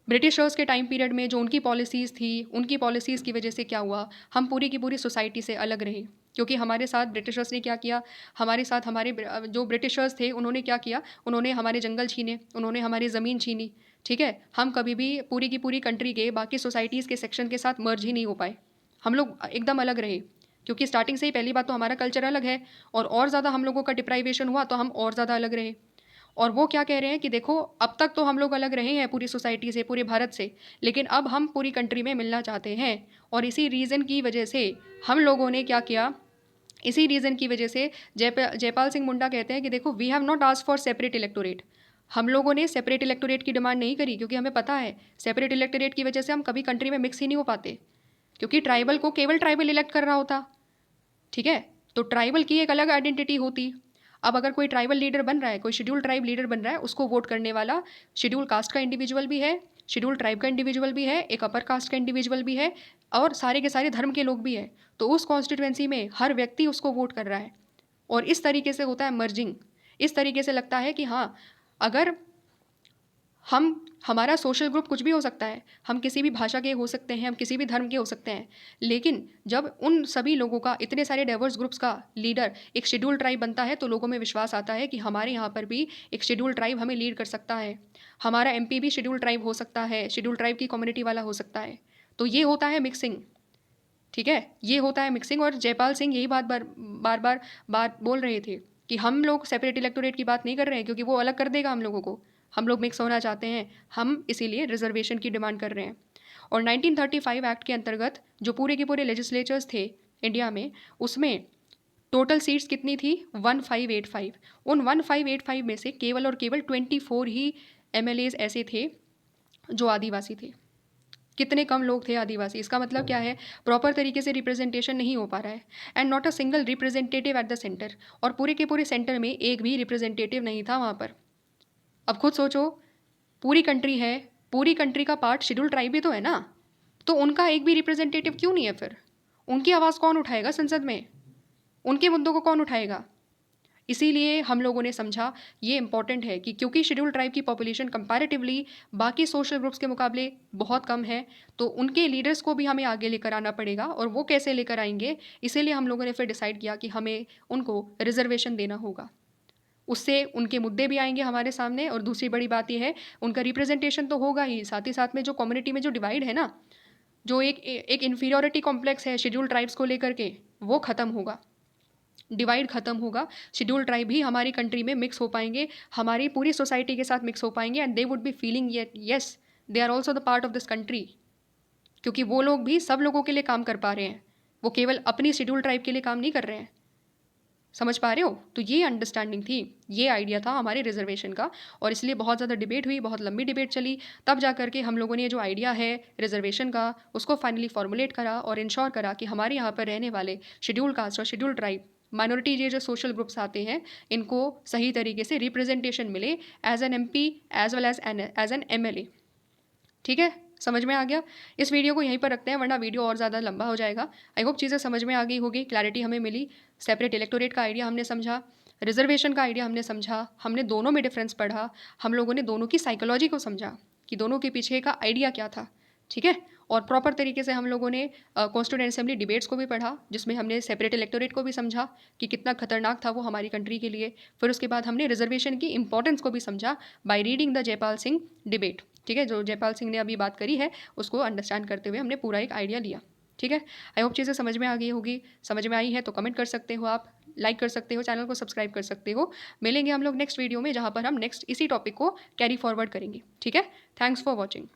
ब्रिटिशर्स के टाइम पीरियड में जो उनकी पॉलिसीज़ थी, उनकी पॉलिसीज़ की वजह से क्या हुआ, हम पूरी की पूरी सोसाइटी से अलग रहे, क्योंकि हमारे साथ ब्रिटिशर्स ने क्या किया, हमारे साथ हमारे जो ब्रिटिशर्स थे उन्होंने क्या किया, उन्होंने हमारे जंगल छीने, उन्होंने हमारी ज़मीन छीनी, ठीक है। हम कभी भी पूरी की पूरी कंट्री के बाकी सोसाइटीज़ के सेक्शन के साथ मर्ज ही नहीं हो पाए, हम लोग एकदम अलग रहे, क्योंकि स्टार्टिंग से ही पहली बात तो हमारा कल्चर अलग है, और ज़्यादा हम लोगों का डिप्राइवेशन हुआ तो हम और ज़्यादा अलग रहे। और वो क्या कह रहे हैं कि देखो, अब तक तो हम लोग अलग रहे हैं पूरी सोसाइटी से, पूरे भारत से, लेकिन अब हम पूरी कंट्री में मिलना चाहते हैं। और इसी रीज़न की वजह से हम लोगों ने क्या किया, इसी रीज़न की वजह से जयपाल सिंह मुंडा कहते हैं कि देखो, we have not asked for separate electorate. हम लोगों ने सेपरेट इलेक्टोरेट की डिमांड नहीं करी, क्योंकि हमें पता है सेपरेट इलेक्टोरेट की वजह से हम कभी कंट्री में मिक्स ही नहीं हो पाते, क्योंकि ट्राइबल को केवल ट्राइबल इलेक्ट कर रहा होता, ठीक है। तो ट्राइबल की एक अलग आइडेंटिटी होती। अब अगर कोई ट्राइबल लीडर बन रहा है, कोई शेड्यूल ट्राइब लीडर बन रहा है, उसको वोट करने वाला शेड्यूल कास्ट का इंडिविजुअल भी है, शेड्यूल ट्राइब का इंडिविजुअल भी है, एक अपर कास्ट का इंडिविजुअल भी है, और सारे के सारे धर्म के लोग भी हैं। तो उस कॉन्स्टिट्यूएंसी में हर व्यक्ति उसको वोट कर रहा है, और इस तरीके से होता है मर्जिंग। इस तरीके से लगता है कि हाँ, अगर हमारा सोशल ग्रुप कुछ भी हो सकता है, हम किसी भी भाषा के हो सकते हैं, हम किसी भी धर्म के हो सकते हैं, लेकिन जब उन सभी लोगों का, इतने सारे डाइवर्स ग्रुप्स का लीडर एक शेड्यूल ट्राइब बनता है, तो लोगों में विश्वास आता है कि हमारे यहाँ पर भी एक शेड्यूल ट्राइब हमें लीड कर सकता है, हमारा MP भी शेड्यूल ट्राइब हो सकता है, शेड्यूल ट्राइब की कम्युनिटी वाला हो सकता है। तो ये होता है मिक्सिंग, ठीक है, ये होता है मिक्सिंग। और जयपाल सिंह यही बात बोल रहे थे कि हम लोग सेपरेट इलेक्टोरेट की बात नहीं कर रहे हैं, क्योंकि वो अलग कर देगा हम लोगों को, हम लोग मिक्स होना चाहते हैं, हम इसीलिए रिजर्वेशन की डिमांड कर रहे हैं। और 1935 एक्ट के अंतर्गत जो पूरे के पूरे लेजिस्लेचर्स थे इंडिया में, उसमें टोटल सीट्स कितनी थी, 1585। उन 1585 में से केवल और केवल 24 ही MLAs ऐसे थे जो आदिवासी थे। कितने कम लोग थे आदिवासी। इसका मतलब क्या है, प्रॉपर तरीके से रिप्रेजेंटेशन नहीं हो पा रहा है, and not a single representative at the centre. और पूरे के पूरे सेंटर में एक भी रिप्रेजेंटेटिव नहीं था वहाँ पर। अब खुद सोचो, पूरी कंट्री है, पूरी कंट्री का पार्ट शेड्यूल ट्राइब भी तो है ना, तो उनका एक भी रिप्रेजेंटेटिव क्यों नहीं है फिर? उनकी आवाज़ कौन उठाएगा संसद में, उनके मुद्दों को कौन उठाएगा? इसीलिए हम लोगों ने समझा ये इंपॉर्टेंट है कि क्योंकि शेड्यूल ट्राइब की पॉपुलेशन कंपैरेटिवली बाकी सोशल ग्रुप्स के मुकाबले बहुत कम है, तो उनके लीडर्स को भी हमें आगे लेकर आना पड़ेगा। और वो कैसे लेकर आएंगे, इसीलिए हम लोगों ने फिर डिसाइड किया कि हमें उनको रिजर्वेशन देना होगा। उससे उनके मुद्दे भी आएंगे हमारे सामने, और दूसरी बड़ी बात यह है, उनका रिप्रेजेंटेशन तो होगा ही, साथ ही साथ में जो कम्युनिटी में जो डिवाइड है ना, जो एक इन्फीरियोरिटी कॉम्प्लेक्स है शेड्यूल ट्राइब्स को लेकर के, वो ख़त्म होगा, डिवाइड ख़त्म होगा। शेड्यूल ट्राइब भी हमारी कंट्री में मिक्स हो पाएंगे, हमारी पूरी सोसाइटी के साथ मिक्स हो पाएंगे, and they would be feeling yes they are also the part of this country, क्योंकि वो लोग भी सब लोगों के लिए काम कर पा रहे हैं, वो केवल अपनी शेड्यूल ट्राइब के लिए काम नहीं कर रहे हैं। समझ पा रहे हो? तो ये अंडरस्टैंडिंग थी, ये आइडिया था हमारे रिजर्वेशन का, और इसलिए बहुत ज़्यादा डिबेट हुई, बहुत लंबी डिबेट चली, तब जा करके हम लोगों ने जो आइडिया है रिजर्वेशन का, उसको फाइनली फॉर्मुलेट करा और इंश्योर करा कि हमारे यहाँ पर रहने वाले शेड्यूल कास्ट और शेड्यूल ट्राइब माइनॉरिटी, ये जो सोशल ग्रुप्स आते हैं, इनको सही तरीके से रिप्रेजेंटेशन मिले as an MP as well as an MLA। ठीक है, समझ में आ गया? इस वीडियो को यहीं पर रखते हैं, वरना वीडियो और ज़्यादा लंबा हो जाएगा। आई होप चीज़ें समझ में आ गई होगी, क्लैरिटी हमें मिली। सेपरेट इलेक्टोरेट का आइडिया हमने समझा, रिजर्वेशन का आइडिया हमने समझा, हमने दोनों में डिफरेंस पढ़ा, हम लोगों ने दोनों की साइकोलॉजी को समझा कि दोनों के पीछे का आइडिया क्या था। ठीक है, और प्रॉपर तरीके से हम लोगों ने कॉन्स्टिट्यूएंट असेंबली डिबेट्स को भी पढ़ा, जिसमें हमने सेपरेट इलेक्टोरेट को भी समझा कि कितना खतरनाक था वो हमारी कंट्री के लिए। फिर उसके बाद हमने रिजर्वेशन की इंपॉर्टेंस को भी समझा by reading the Jaipal Singh debate. ठीक है, जो जयपाल सिंह ने अभी बात करी है उसको अंडरस्टैंड करते हुए हमने पूरा एक आइडिया लिया। ठीक है, आई होप चीज़ें समझ में आ गई होगी। समझ में आई है तो कमेंट कर सकते हो, आप लाइक कर सकते हो, चैनल को सब्सक्राइब कर सकते हो। मिलेंगे हम लोग नेक्स्ट वीडियो में, जहाँ पर हम नेक्स्ट इसी टॉपिक को कैरी फॉरवर्ड करेंगे। ठीक है, थैंक्स फॉर वॉचिंग।